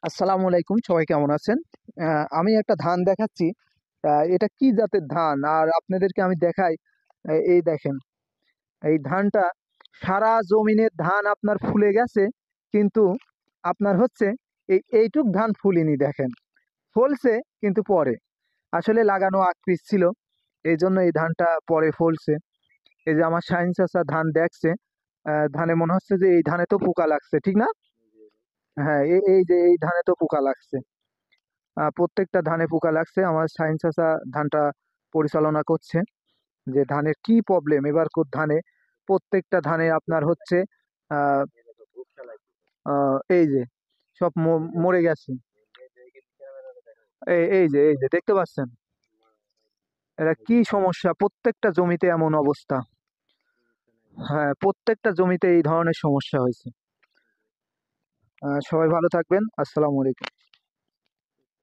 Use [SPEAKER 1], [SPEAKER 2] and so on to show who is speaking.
[SPEAKER 1] আসসালামু আলাইকুম, সবাই কেমন আছেন? আমি একটা ধান দেখাচ্ছি। এটা কি জাতের ধান আর আপনাদেরকে আমি দেখাই। এই দেখেন, এই ধানটা সারা জমিনের ধান আপনার ফুলে গেছে, কিন্তু আপনার হচ্ছে এইটুক ধান ফুলিনি। দেখেন, ফলছে কিন্তু পরে, আসলে লাগানো আকপিস ছিল, এই জন্য এই ধানটা পরে ফলছে। এই যে আমার শাহিন চাচা ধান দেখছে, ধানে মনে হচ্ছে যে এই ধানে তো পোকা লাগছে, ঠিক না? হ্যাঁ, এই যে এই ধানে তো পোকা লাগছে। প্রত্যেকটা ধানে পোকা লাগছে। আমার শাহিন চাচা ধানটা পরিচালনা করছে যে ধানের কি প্রবলেম এবার ধানে, প্রত্যেকটা ধানে আপনার হচ্ছে আহ, এই যে সব মরে গেছে। এই যে দেখতে পাচ্ছেন, এটা কি সমস্যা, প্রত্যেকটা জমিতে এমন অবস্থা। হ্যাঁ, প্রত্যেকটা জমিতে এই ধরনের সমস্যা হয়েছে। সবাই ভালো থাকবেন। আসসালামু আলাইকুম।